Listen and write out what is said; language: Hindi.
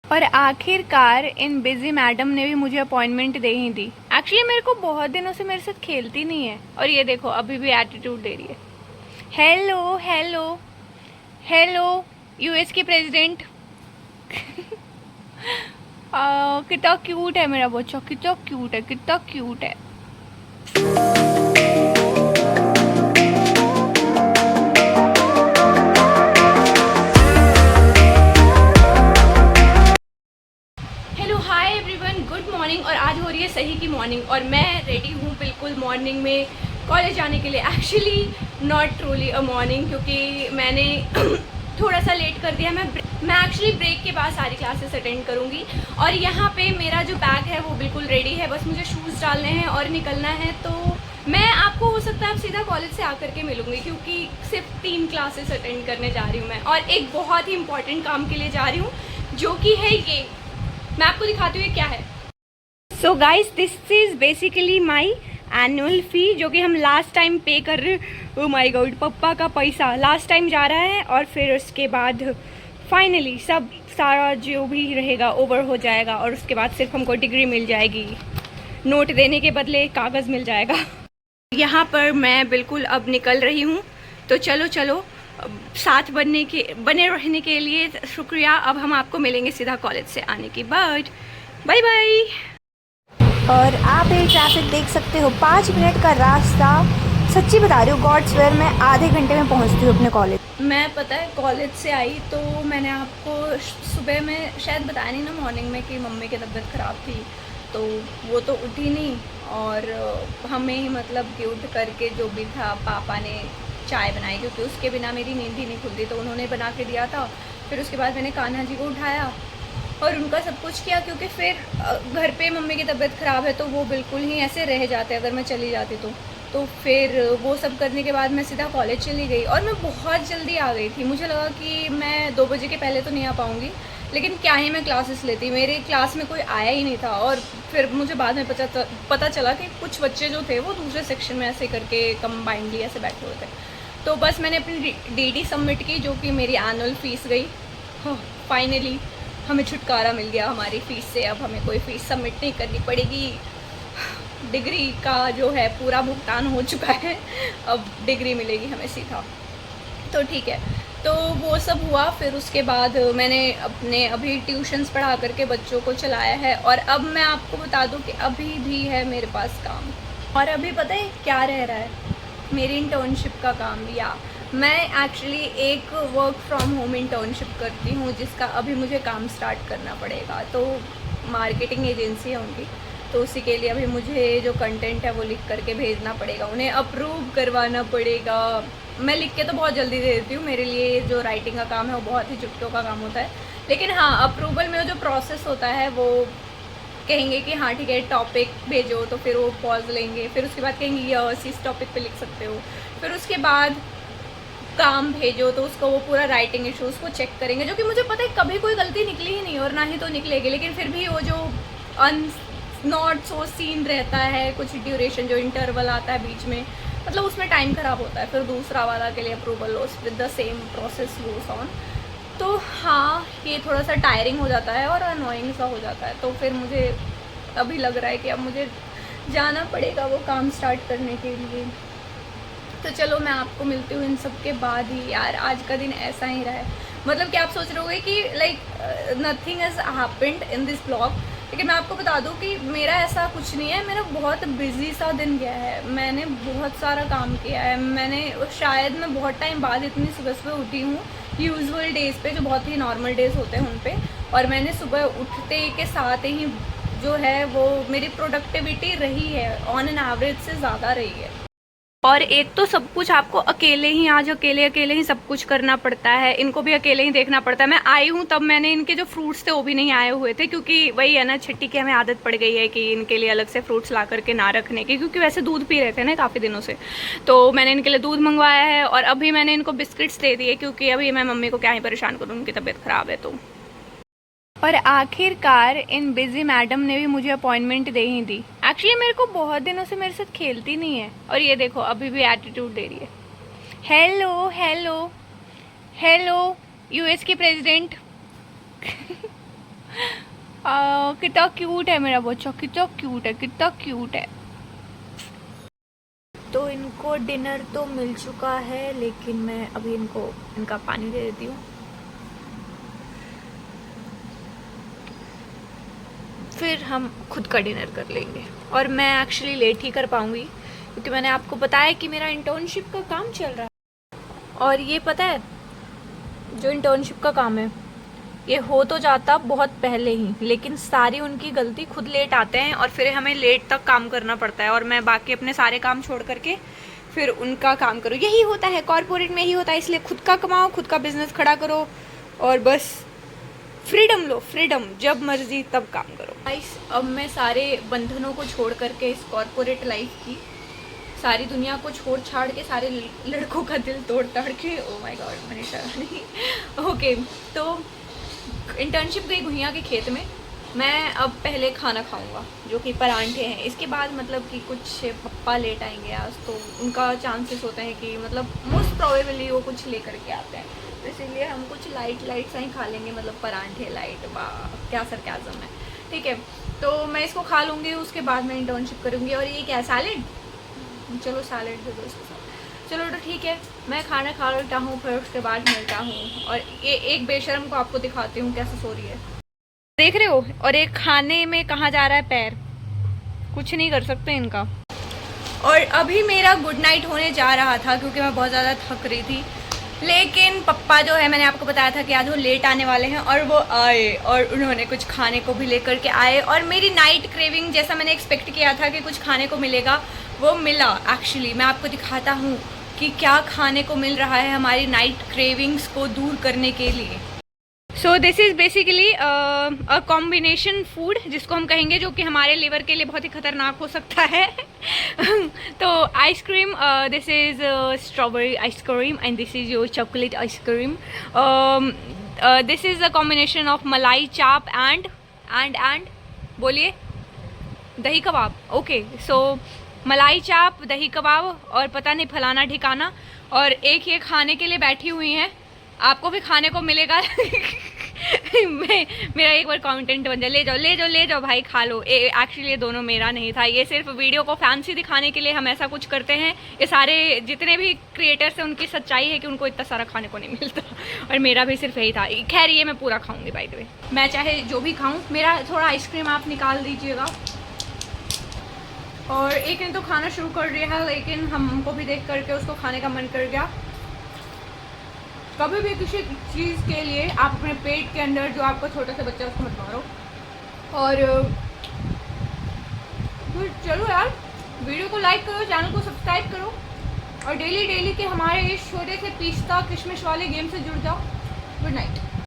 और आखिरकार इन बिजी मैडम ने भी मुझे अपॉइंटमेंट दे ही दी। एक्चुअली मेरे को बहुत दिनों से मेरे साथ खेलती नहीं है और ये देखो अभी भी एटीट्यूड दे रही है। हेलो हेलो हेलो यूएस की प्रेसिडेंट। कितना क्यूट है मेरा बच्चा, कितना क्यूट है, कितना क्यूट है। Hello hi everyone, good morning. और आज हो रही है सही की मॉर्निंग और मैं रेडी हूँ बिल्कुल मॉर्निंग में कॉलेज जाने के लिए। Actually not truly a morning, क्योंकि मैंने थोड़ा सा लेट कर दिया। मैं एक्चुअली ब्रेक के बाद सारी क्लासेस अटेंड करूँगी और यहाँ पे मेरा जो बैग है वो बिल्कुल रेडी है, बस मुझे शूज़ डालने हैं और निकलना है। तो मैं आपको हो सकता है अब सीधा कॉलेज से आकर के मिलूँगी, क्योंकि सिर्फ 3 क्लासेस अटेंड करने जा रही हूँ मैं और एक बहुत ही इंपॉर्टेंट काम के लिए जा रही हूँ, जो कि है ये। मैं आपको दिखाती हूँ ये क्या है। So guys, this is basically my annual fee, जो कि हम लास्ट टाइम पे कर रहे हैं। ओ माय गॉड, पप्पा का पैसा लास्ट टाइम जा रहा है और फिर उसके बाद फाइनली सब सारा जो भी रहेगा ओवर हो जाएगा और उसके बाद सिर्फ हमको डिग्री मिल जाएगी, नोट देने के बदले कागज़ मिल जाएगा। यहाँ पर मैं बिल्कुल अब निकल रही हूँ, तो चलो चलो, साथ बने रहने के लिए शुक्रिया। अब हम आपको मिलेंगे सीधा कॉलेज से आने के बाद। Bye bye. और आप ये ट्रैफिक देख सकते हो, 5 मिनट का रास्ता। सच्ची बता रही हूँ, गॉड्स वेयर में आधे घंटे में पहुँचती हूँ अपने कॉलेज। मैं पता है कॉलेज से आई तो मैंने आपको सुबह में शायद बताया नहीं ना मॉर्निंग में कि मम्मी की तबीयत ख़राब थी, तो वो तो उठी नहीं और हमें ही मतलब कि उठ करके जो भी था पापा ने चाय बनाई, क्योंकि उसके बिना मेरी नींद ही नहीं खुलती, तो उन्होंने बना के दिया था। फिर उसके बाद मैंने कान्हा जी को उठाया और उनका सब कुछ किया, क्योंकि फिर घर पे मम्मी की तबीयत ख़राब है तो वो बिल्कुल ही ऐसे रह जाते अगर मैं चली जाती तो फिर वो सब करने के बाद मैं सीधा कॉलेज चली गई और मैं बहुत जल्दी आ गई थी। मुझे लगा कि मैं 2 बजे के पहले तो नहीं आ पाऊँगी, लेकिन क्या ही मैं क्लासेस लेती, मेरे क्लास में कोई आया ही नहीं था। और फिर मुझे बाद में पता चला कि कुछ बच्चे जो थे वो दूसरे सेक्शन में ऐसे करके कंबाइंडली ऐसे बैठे हुए थे। तो बस मैंने अपनी DD सबमिट की, जो कि मेरी एनुअल फ़ीस गई। फाइनली हमें छुटकारा मिल गया हमारी फ़ीस से, अब हमें कोई फ़ीस सबमिट नहीं करनी पड़ेगी। डिग्री का जो है पूरा भुगतान हो चुका है, अब डिग्री मिलेगी हमें सीधा, तो ठीक है। तो वो सब हुआ। फिर उसके बाद मैंने अपने अभी ट्यूशन्स पढ़ा करके बच्चों को चलाया है और अब मैं आपको बता दूं कि अभी भी है मेरे पास काम। और अभी पता है क्या रह रहा है, मेरी इंटर्नशिप का काम। या मैं एक्चुअली एक वर्क फ्रॉम होम इंटर्नशिप करती हूँ, जिसका अभी मुझे काम स्टार्ट करना पड़ेगा। तो मार्केटिंग एजेंसी है उनकी, तो उसी के लिए अभी मुझे जो कंटेंट है वो लिख करके भेजना पड़ेगा, उन्हें अप्रूव करवाना पड़ेगा। मैं लिख के तो बहुत जल्दी दे देती हूँ, मेरे लिए जो राइटिंग का काम है वो बहुत ही चुटकियों का काम होता है, लेकिन हाँ अप्रूवल में जो प्रोसेस होता है वो कहेंगे कि हाँ ठीक है टॉपिक भेजो, तो फिर वो पॉज लेंगे, फिर उसके बाद कहेंगे यस इस टॉपिक पे लिख सकते हो, फिर उसके बाद काम भेजो तो उसको वो पूरा राइटिंग इशूज़ को चेक करेंगे, जो कि मुझे पता है कभी कोई गलती निकली ही नहीं और ना ही तो निकलेगी, लेकिन फिर भी वो जो नॉट सो सीन रहता है, कुछ ड्यूरेशन जो इंटरवल आता है बीच में, मतलब उसमें टाइम ख़राब होता है, फिर दूसरा वाला के लिए approval low with the same process goes on. तो हाँ ये थोड़ा सा टायरिंग हो जाता है और अनोइंग सा हो जाता है, तो फिर मुझे अभी लग रहा है कि अब मुझे जाना पड़ेगा वो काम स्टार्ट करने के लिए। तो चलो मैं आपको मिलती हूँ इन सब के बाद ही। यार आज का दिन ऐसा ही रहा है, मतलब कि आप सोच रहे होगे कि like nothing has happened in this blog, लेकिन मैं आपको बता दूं कि मेरा ऐसा कुछ नहीं है। मेरा बहुत बिजी सा दिन गया है, मैंने बहुत सारा काम किया है। मैं बहुत टाइम बाद इतनी सुबह सुबह उठी हूँ, यूजुअल डेज़ पे जो बहुत ही नॉर्मल डेज़ होते हैं उन पे, और मैंने सुबह उठते के साथ ही जो है वो मेरी प्रोडक्टिविटी रही है ऑन एन एवरेज से ज़्यादा रही है। और एक तो सब कुछ आपको अकेले ही सब कुछ करना पड़ता है, इनको भी अकेले ही देखना पड़ता है। मैं आई हूँ तब मैंने इनके जो फ्रूट्स थे वो भी नहीं आए हुए थे, क्योंकि वही है ना, छठी की हमें आदत पड़ गई है कि इनके लिए अलग से फ्रूट्स ला करके ना रखने की, क्योंकि वैसे दूध पी रहे थे ना काफ़ी दिनों से, तो मैंने इनके लिए दूध मंगवाया है। और अभी मैंने इनको बिस्किट्स दे दिए, क्योंकि अभी मैं मम्मी को क्या ही परेशान करूँ, उनकी तबीयत ख़राब है तो। और आखिरकार इन बिजी मैडम ने भी मुझे अपॉइंटमेंट दे ही दी। एक्चुअली मेरे को बहुत दिनों से मेरे साथ खेलती नहीं है और ये देखो अभी भी एटीट्यूड दे रही है। हेलो हेलो हेलो यूएस की प्रेसिडेंट। कितना क्यूट है मेरा बच्चा, कितना क्यूट है, कितना क्यूट है। तो इनको डिनर तो मिल चुका है, लेकिन मैं अभी इनका पानी दे देती हूँ। फिर हम खुद का डिनर कर लेंगे। और मैं एक्चुअली लेट ही कर पाऊँगी क्योंकि मैंने आपको बताया कि मेरा इंटर्नशिप का काम चल रहा है। और ये पता है, जो इंटर्नशिप का काम है ये हो तो जाता बहुत पहले ही, लेकिन सारी उनकी गलती, खुद लेट आते हैं और फिर हमें लेट तक काम करना पड़ता है और मैं बाकी अपने सारे काम छोड़ करके फिर उनका काम करूँ। यही होता है कॉर्पोरेट में, यही होता है। इसलिए खुद का कमाओ, खुद का बिजनेस खड़ा करो और बस फ्रीडम लो, फ्रीडम, जब मर्जी तब काम करो। गाइस, अब मैं सारे बंधनों को छोड़ करके इस कॉर्पोरेट लाइफ की, सारी दुनिया को छोड़ छाड़ के, सारे लड़कों का दिल तोड़ ताड़ के, oh my God Manisha Rani okay, तो इंटर्नशिप गई गुहिया के खेत में। मैं अब पहले खाना खाऊंगा जो कि परांठे हैं। इसके बाद मतलब कि कुछ पप्पा लेट आएंगे आज, तो उनका चांसेस होते हैं कि मतलब मोस्ट प्रोबेबली वो कुछ लेकर के आते हैं, तो इसीलिए हम कुछ लाइट सा ही खा लेंगे, मतलब परांठे लाइट। वाह क्या सरकाज़म है। ठीक है, तो मैं इसको खा लूँगी, उसके बाद मैं इंटर्नशिप करूँगी। और ये क्या सैलेड, चलो सैलेड दे दो इसके साथ। चलो तो ठीक है, मैं खाना खा लेता हूँ, फिर उसके बाद मिलता हूँ। और ये एक बेशरम को आपको दिखाती हूँ कैसे सो रही है, देख रहे हो। और एक खाने में कहाँ जा रहा है पैर, कुछ नहीं कर सकते इनका। और अभी मेरा गुड नाइट होने जा रहा था क्योंकि मैं बहुत ज़्यादा थक रही थी, लेकिन पप्पा जो है, मैंने आपको बताया था कि आज वो लेट आने वाले हैं, और वो आए और उन्होंने कुछ खाने को भी लेकर के आए। और मेरी नाइट क्रेविंग, जैसा मैंने एक्सपेक्ट किया था कि कुछ खाने को मिलेगा, वो मिला। एक्चुअली मैं आपको दिखाता हूँ कि क्या खाने को मिल रहा है हमारी नाइट क्रेविंग्स को दूर करने के लिए। So this is basically a combination food, जिसको हम कहेंगे, जो कि हमारे लिवर के लिए बहुत ही खतरनाक हो सकता है तो ice cream, this is strawberry ice cream and this is your chocolate ice cream. This is a combination of मलाई चाप एंड बोलिए दही कबाब। ओके, सो मलाई चाप, दही कबाब और पता नहीं फलाना ठिकाना, और एक ये खाने के लिए बैठी हुई हैं। आपको भी खाने को मिलेगा मेरा एक बार कंटेंट बन जाए। ले जाओ भाई, खा लो। एक्चुअली ये दोनों मेरा नहीं था, ये सिर्फ वीडियो को फैंसी दिखाने के लिए हम ऐसा कुछ करते हैं। ये सारे जितने भी क्रिएटर्स हैं उनकी सच्चाई है कि उनको इतना सारा खाने को नहीं मिलता, और मेरा भी सिर्फ यही था। खैर ये मैं पूरा खाऊंगी बाय द वे, मैं चाहे जो भी खाऊं। मेरा थोड़ा आइसक्रीम आप निकाल दीजिएगा। और एक ने तो खाना शुरू कर दिया है, लेकिन हमको भी देख करके उसको खाने का मन कर गया। कभी भी किसी चीज़ के लिए आप अपने पेट के अंदर, जो आपका छोटा सा बच्चा, उसको मत मारो। और फिर चलो यार, वीडियो को लाइक करो, चैनल को सब्सक्राइब करो, और डेली के हमारे इस छोटे से पिस्ता किशमिश वाले गेम से जुड़ जाओ। Good night.